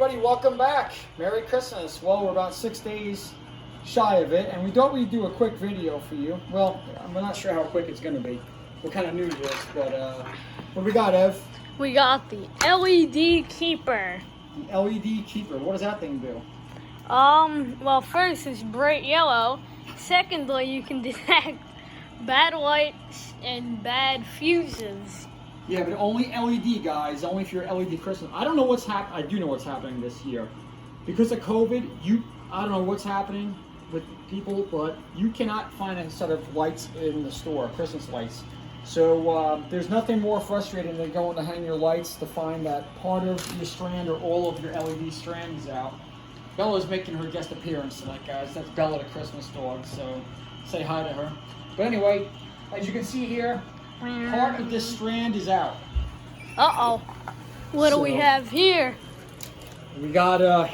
everybody, welcome back. Merry Christmas. Well, we're about 6 days shy of it, and we thought we'd do a quick video for you. Well, I'm not sure how quick it's going to be. We're kind of new to this, but what do we got, Ev? We got the LED keeper. The LED keeper. What does that thing do? Well, first it's bright yellow. Secondly, you can detect bad lights and bad fuses. Yeah, but only LED, guys. Only if you're LED Christmas. I don't know what's happening. I do know what's happening this year. Because of COVID, I don't know what's happening with people, but you cannot find a set of lights in the store, Christmas lights. So there's nothing more frustrating than going to hang your lights to find that part of your strand or all of your LED strand is out. Bella's making her guest appearance tonight, guys. That's Bella, the Christmas dog, so say hi to her. But anyway, as you can see here, part of this strand is out. Uh-oh. What do we have here? We got a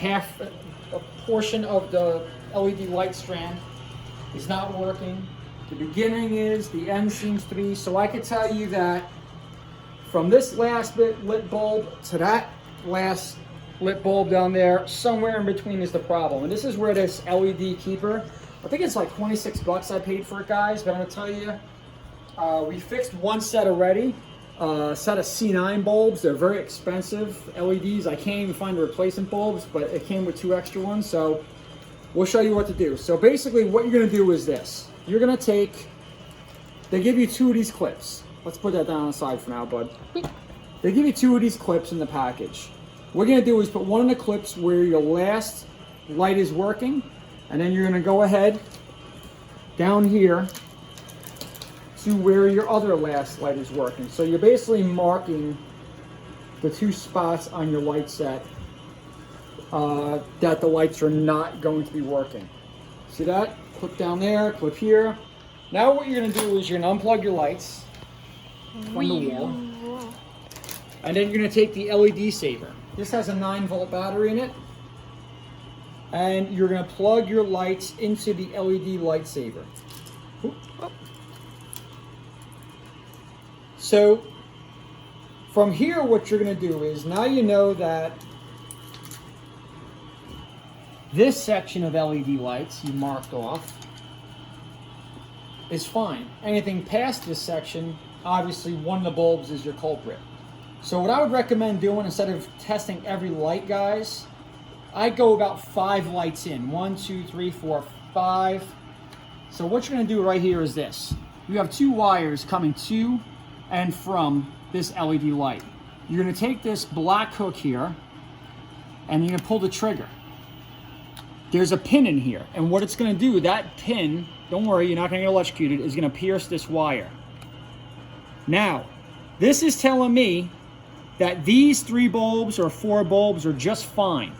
portion of the LED light strand is not working. The beginning is, the end seems to be. So I could tell you that from this last lit bulb to that last lit bulb down there, somewhere in between is the problem. And this is where this LED keeper, I think it's like 26 bucks I paid for it, guys, but I'm gonna tell you, we fixed one set already, a set of C9 bulbs. They're very expensive LEDs. I can't even find the replacement bulbs, but it came with 2 extra ones, so we'll show you what to do. So basically what you're gonna do is this. You're gonna take, they give you 2 of these clips. Let's put that down on the side for now, bud. They give you 2 of these clips in the package. What you're gonna do is put one of the clips where your last light is working, and then you're gonna go ahead down here to where your other last light is working. So you're basically marking the 2 spots on your light set that the lights are not going to be working. See that? Clip down there, clip here. Now what you're gonna do is you're gonna unplug your lights from the wall. And then you're gonna take the LED saver. This has a 9-volt battery in it. And you're gonna plug your lights into the LED light saver. So from here, what you're gonna do is, now you know that this section of LED lights you marked off is fine. Anything past this section, obviously one of the bulbs is your culprit. So what I would recommend doing, instead of testing every light, guys, I'd go about 5 lights in. 1, 2, 3, 4, 5. So what you're gonna do right here is this. You have 2 wires coming to and from this LED light. You're gonna take this black hook here and you're gonna pull the trigger. There's a pin in here, and what it's gonna do, that pin, don't worry, you're not gonna get electrocuted, is gonna pierce this wire. Now, this is telling me that these 3 bulbs or 4 bulbs are just fine.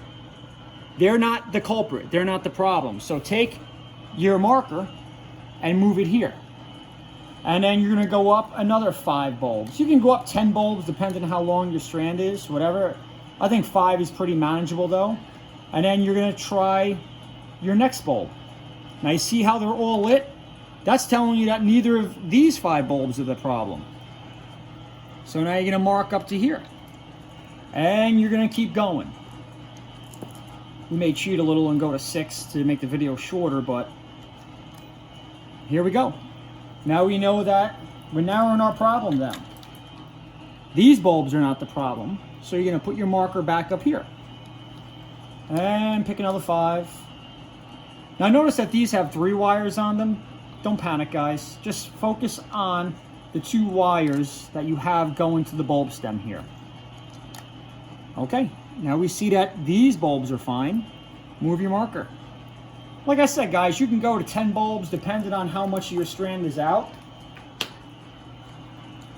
They're not the culprit, they're not the problem. So take your marker and move it here. And then you're gonna go up another 5 bulbs. You can go up 10 bulbs depending on how long your strand is, whatever. I think 5 is pretty manageable though. And then you're gonna try your next bulb. Now you see how they're all lit? That's telling you that neither of these 5 bulbs are the problem. So now you're gonna mark up to here. And you're gonna keep going. We may cheat a little and go to 6 to make the video shorter, but here we go. Now we know that we're narrowing our problem down. These bulbs are not the problem, so you're gonna put your marker back up here. And pick another 5. Now notice that these have 3 wires on them. Don't panic, guys. Just focus on the 2 wires that you have going to the bulb stem here. Okay, now we see that these bulbs are fine. Move your marker. Like I said, guys, you can go to 10 bulbs depending on how much of your strand is out.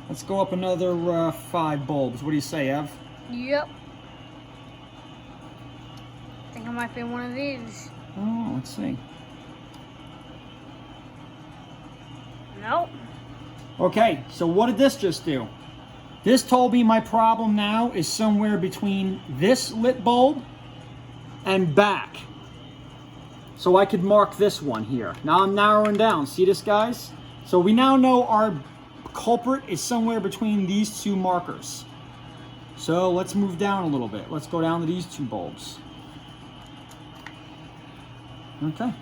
Let's go up another 5 bulbs. What do you say, Ev? Yep. I think I might be one of these. Oh, let's see. Nope. Okay, so what did this just do? This told me my problem now is somewhere between this lit bulb and back. So I could mark this one here. Now I'm narrowing down. See this, guys? So we now know our culprit is somewhere between these 2 markers. So let's move down a little bit. Let's go down to these two bulbs. Okay,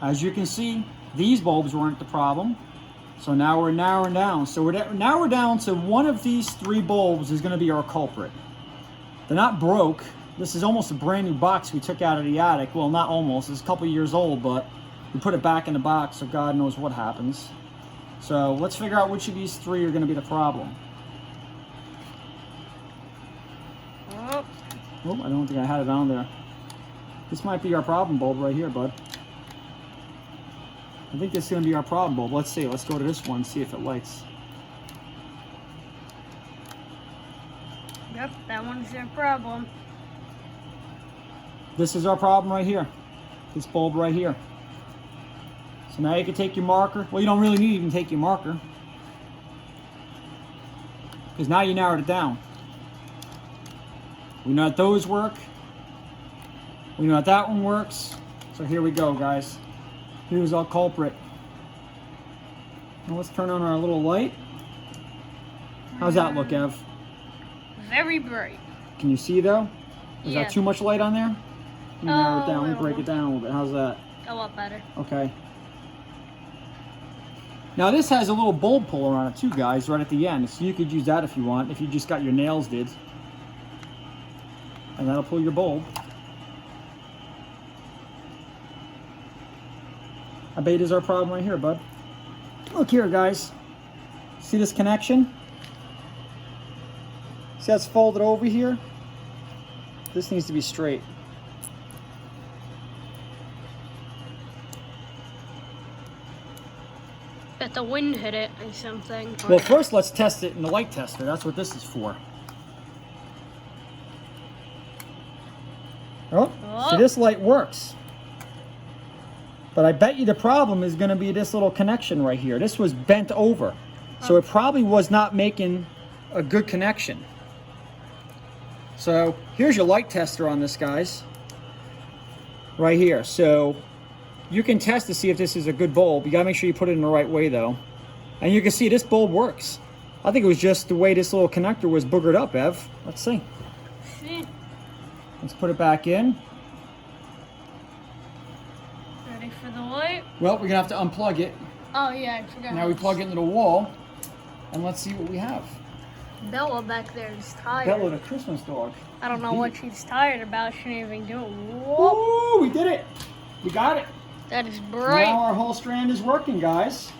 as you can see, these bulbs weren't the problem. So now we're narrowing down. So now we're down to one of these three bulbs is going to be our culprit. They're not broke. This is almost a brand new box we took out of the attic. Well, not almost. It's a couple years old, but we put it back in the box, so God knows what happens. So let's figure out which of these three are going to be the problem. Oh, Oh, I don't think I had it on there. This might be our problem bulb right here, bud. I think this is going to be our problem bulb. Let's see. Let's go to this one and see if it lights. yep, that one's their problem. This is our problem right here. This bulb right here. So now you can take your marker. Well, you don't really need to even take your marker, because now you narrowed it down. We know that those work. We know that that one works. So here we go, guys. Here's our culprit. Now let's turn on our little light. How's that look, Ev? Very bright. Can you see though? Is Yeah. that too much light on there? Let me narrow it down. Let me Oh, break it down a little bit. How's that? A lot better. Okay. Now this has a little bulb puller on it too, guys, right at the end. So you could use that if you want, if you just got your nails did. And that'll pull your bulb. I bet it is our problem right here, bud. Look here, guys. See this connection? See that's folded over here? This needs to be straight. Bet the wind hit it or something. Well, first let's test it in the light tester. That's what this is for. Oh, see, this light works. But I bet you the problem is going to be this little connection right here. This was bent over. So it probably was not making a good connection. So here's your light tester on this, guys. Right here. So you can test to see if this is a good bulb. You got to make sure you put it in the right way, though. And you can see this bulb works. I think it was just the way this little connector was boogered up, Ev. Let's see. See? Let's put it back in. Ready for the light? Well, we're going to have to unplug it. Oh, yeah, I forgot. Now we plug it into the wall. And let's see what we have. Bella back there is tired. Bella, the Christmas dog. I don't know what she's tired about. She didn't even do it. Whoop. Ooh, we did it. We got it. That is bright. Now our whole strand is working, guys.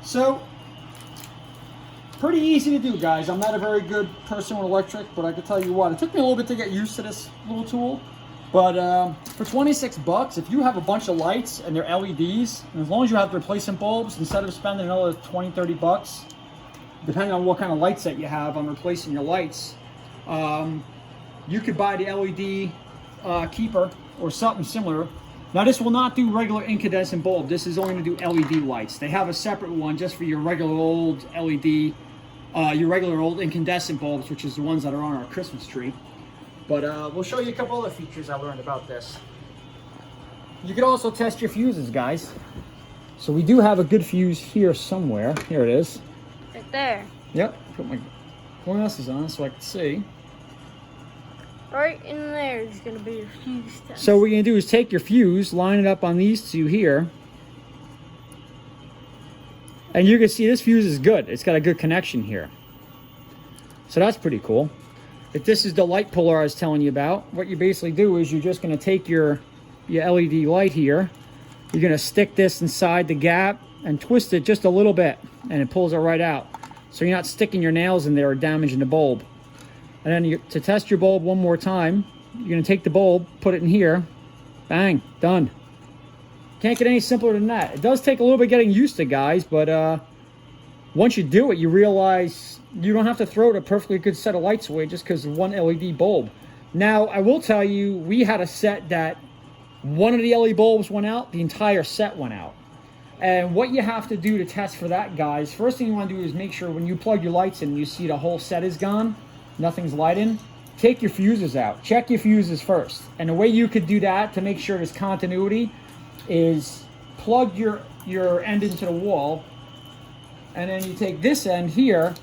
So, pretty easy to do, guys. I'm not a very good person with electric, but I can tell you what, it took me a little bit to get used to this little tool. But for 26 bucks, if you have a bunch of lights and they're LEDs, and as long as you have replacement bulbs, instead of spending another 20, 30 bucks, depending on what kind of light set you have on replacing your lights, you could buy the LED keeper or something similar. Now this will not do regular incandescent bulb. This is only going to do LED lights. They have a separate one just for your regular old LED, your regular old incandescent bulbs, which is the ones that are on our Christmas tree. But we'll show you a couple other features I learned about this. You can also test your fuses, guys. So we do have a good fuse here somewhere. Here it is. Right there. Yep. Put my glasses on so I can see. Right in there is going to be your fuse test. So what you're going to do is take your fuse, line it up on these two here. And you can see this fuse is good. It's got a good connection here. So that's pretty cool. If this is the light puller I was telling you about, what you basically do is you're just going to take your LED light here. You're going to stick this inside the gap and twist it just a little bit, and it pulls it right out. So you're not sticking your nails in there or damaging the bulb. And then to test your bulb one more time, you're going to take the bulb, put it in here, bang, done. Can't get any simpler than that. It does take a little bit getting used to, guys, but once you do it, you realize you don't have to throw a perfectly good set of lights away just because of one LED bulb. Now, I will tell you, we had a set that one of the LED bulbs went out, the entire set went out. And what you have to do to test for that, guys, first thing you want to do is make sure when you plug your lights in, you see the whole set is gone, nothing's lighting, take your fuses out. Check your fuses first. And the way you could do that to make sure there's continuity is plug your end into the wall, and then you take this end here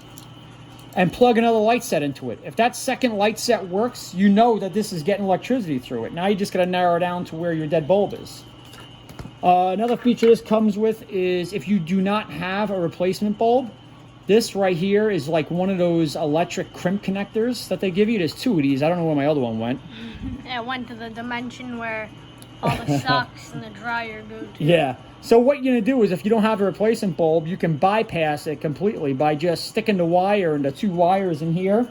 and plug another light set into it. If that second light set works, you know that this is getting electricity through it. Now you just got to narrow down to where your dead bulb is. Another feature this comes with is if you do not have a replacement bulb, this right here is like one of those electric crimp connectors that they give you. There's 2 of these. I don't know where my other one went. It went to the dimension where all the socks and the dryer go to. Yeah. So what you're going to do is if you don't have a replacement bulb, you can bypass it completely by just sticking the wire and the 2 wires in here.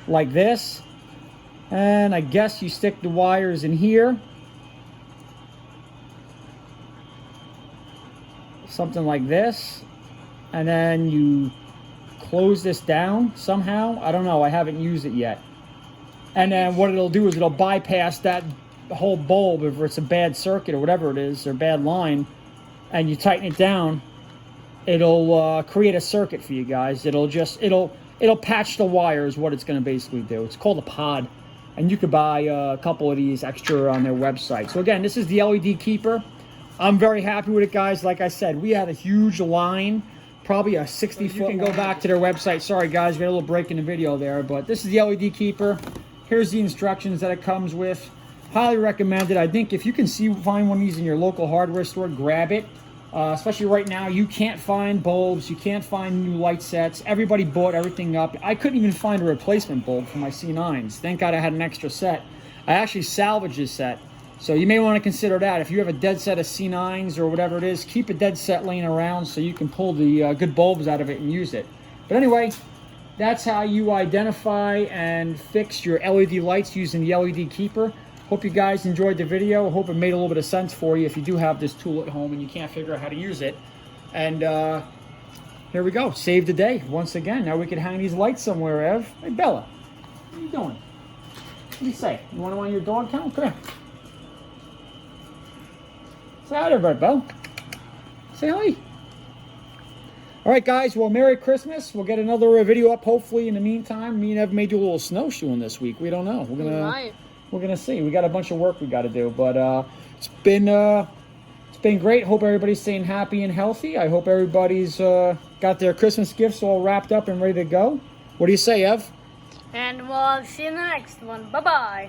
Like this. And I guess you stick the wires in here. Something like this. And then you close this down somehow. I don't know. I haven't used it yet. And then what it'll do is it'll bypass that whole bulb if it's a bad circuit or whatever it is, or bad line, and you tighten it down, it'll create a circuit for you guys. It'll patch the wire is what it's going to basically do. It's called a pod, and you could buy a couple of these extra on their website. So again, this is the LED keeper. I'm very happy with it, guys. Like I said, we had a huge line, probably a 60-foot. You can go back to their website. Sorry guys, we had a little break in the video there, but this is the LED keeper. Here's the instructions that it comes with. Highly recommended. I think if you can find one of these in your local hardware store, grab it. Especially right now, you can't find bulbs, you can't find new light sets. Everybody bought everything up. I couldn't even find a replacement bulb for my C9s. Thank God I had an extra set. I actually salvaged this set. So you may want to consider that. If you have a dead set of C9s or whatever it is, keep a dead set laying around so you can pull the good bulbs out of it and use it. But anyway, that's how you identify and fix your LED lights using the LED keeper. Hope you guys enjoyed the video. I hope it made a little bit of sense for you if you do have this tool at home and you can't figure out how to use it. And here we go. Save the day once again. Now we can hang these lights somewhere, Ev. Hey, Bella. What are you doing? What do you say? You want to on your dog count? Come here. Say hi to everybody, Belle. Say hi. All right, guys. Well, Merry Christmas. We'll get another video up hopefully in the meantime. Me and Ev may do a little snowshoeing this week. We don't know. We're gonna see. We got a bunch of work we got to do, but it's been great. Hope everybody's staying happy and healthy. I hope everybody's got their Christmas gifts all wrapped up and ready to go. What do you say, Ev? And we'll see you in the next one. Bye-bye.